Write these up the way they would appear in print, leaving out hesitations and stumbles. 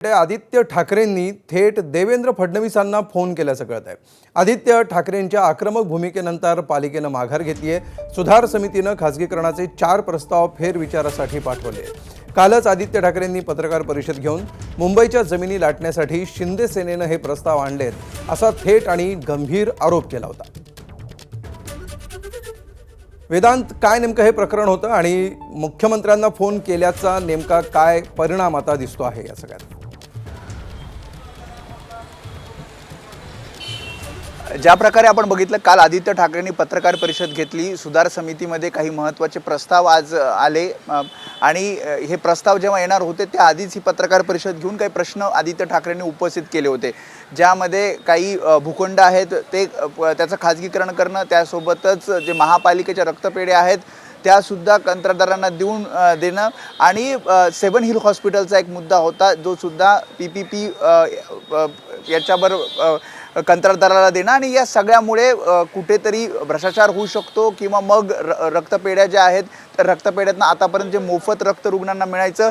आदित्य ठाकरेंनी थेट देवेंद्र फडणवीसांना फोन केल्याचं कळत आहे। आदित्य ठाकरेंच्या आक्रमक भूमिकेनंतर पालिकेनं माघार घेतली आहे। सुधार समितीनं खासगीकरणाचे 4 प्रस्ताव फेरविचारासाठी पाठवले। कालच आदित्य ठाकरेंनी पत्रकार परिषद घेऊन मुंबईच्या जमिनी लाटण्यासाठी शिंदे सेनेनं हे प्रस्ताव आणलेत असा थेट आणि गंभीर आरोप केला होता। वेदांत, काय नेमकं हे प्रकरण होतं आणि मुख्यमंत्र्यांना फोन केल्याचा नेमका काय परिणाम आता दिसतो आहे या सगळ्यात? ज्या प्रकारे आपण बघितलं, काल आदित्य ठाकरेंनी पत्रकार परिषद घेतली। सुधार समितीमध्ये काही महत्त्वाचे प्रस्ताव आज आले आणि हे प्रस्ताव जेव्हा येणार होते त्या आधीच ही पत्रकार परिषद घेऊन काही प्रश्न आदित्य ठाकरेंनी उपस्थित केले होते, ज्यामध्ये काही भूखंड आहेत ते त्याचं खाजगीकरण करणं, त्यासोबतच जे महापालिकेच्या रक्तपेढ्या आहेत त्यासुद्धा कंत्राटदारांना देणं आणि 7 हिल हॉस्पिटलचा एक मुद्दा होता जो सुद्धा PPP याच्यावर कंत्राटदाराला देणं आणि या सगळ्यामुळे कुठेतरी भ्रष्टाचार होऊ शकतो किंवा मग रक्तपेढ्या ज्या आहेत त्या रक्तपेढ्यातनं आतापर्यंत जे मोफत रक्त रुग्णांना मिळायचं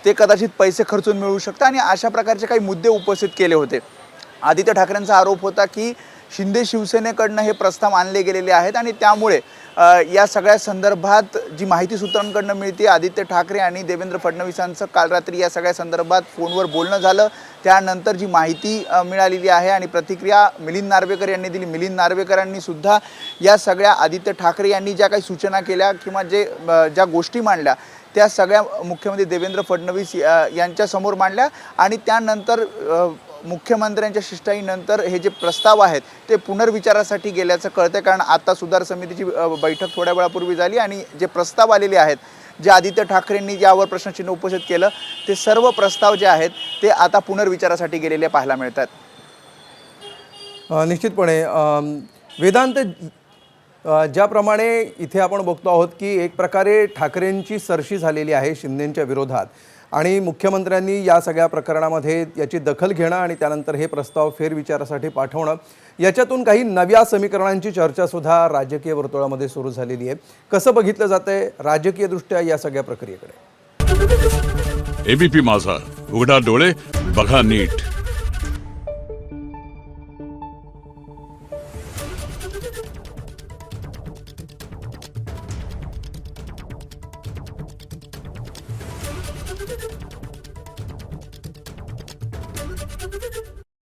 ते कदाचित पैसे खर्चून मिळू शकतं आणि अशा प्रकारचे काही मुद्दे उपस्थित केले होते। आदित्य ठाकरेंचा आरोप होता की शिंदे शिवसेनेकडनं हे प्रस्ताव आणले गेलेले आहेत आणि त्यामुळे या सगळ्या संदर्भात जी माहिती सूत्रांकडनं मिळते, आदित्य ठाकरे आणि देवेंद्र फडणवीसांचं काल रात्री या सगळ्या संदर्भात फोनवर बोलणं झालं। त्यानंतर जी माहिती मिळालेली आहे आणि प्रतिक्रिया मिलिंद नार्वेकर यांनी दिली। मिलिंद नार्वेकरांनी सुद्धा या सगळ्या आदित्य ठाकरे यांनी ज्या काही सूचना केल्या किंवा ज्या गोष्टी मांडल्या त्या सगळ्या मुख्यमंत्री देवेंद्र फडणवीस यांच्यासमोर मांडल्या आणि त्यानंतर मुख्यमंत्र्यांच्या शिष्टाईनंतर हे जे प्रस्ताव आहेत ते पुनर्विचारासाठी गेल्याचं कळतं, कारण आता सुधार समितीची बैठक थोड्या वेळापूर्वी झाली आणि जे प्रस्ताव आलेले आहेत, जे आदित्य ठाकरेंनी यावर प्रश्नचिन्ह उपस्थित केलं, ते सर्व प्रस्ताव जे आहेत ते आता पुनर्विचारासाठी गेलेले पाहायला मिळतात। निश्चितपणे वेदांत, ज्याप्रमाणे इथे आपण बघतो आहोत की एक प्रकारे ठाकरेंची सरशी झालेली आहे शिंदेंच्या विरोधात आणि मुख्यमंत्र्यांनी या सगळ्या प्रकरणामध्ये याची दखल घेणं आणि त्यानंतर हे प्रस्ताव फेरविचारासाठी पाठवणं, याच्यातून काही नव्या समीकरणांची चर्चासुद्धा राजकीय वर्तुळामध्ये सुरू झालेली आहे। कसं बघितलं जातंय राजकीयदृष्ट्या या सगळ्या प्रक्रियेकडे? ABP माझा, उघडा डोळे बघा नीट।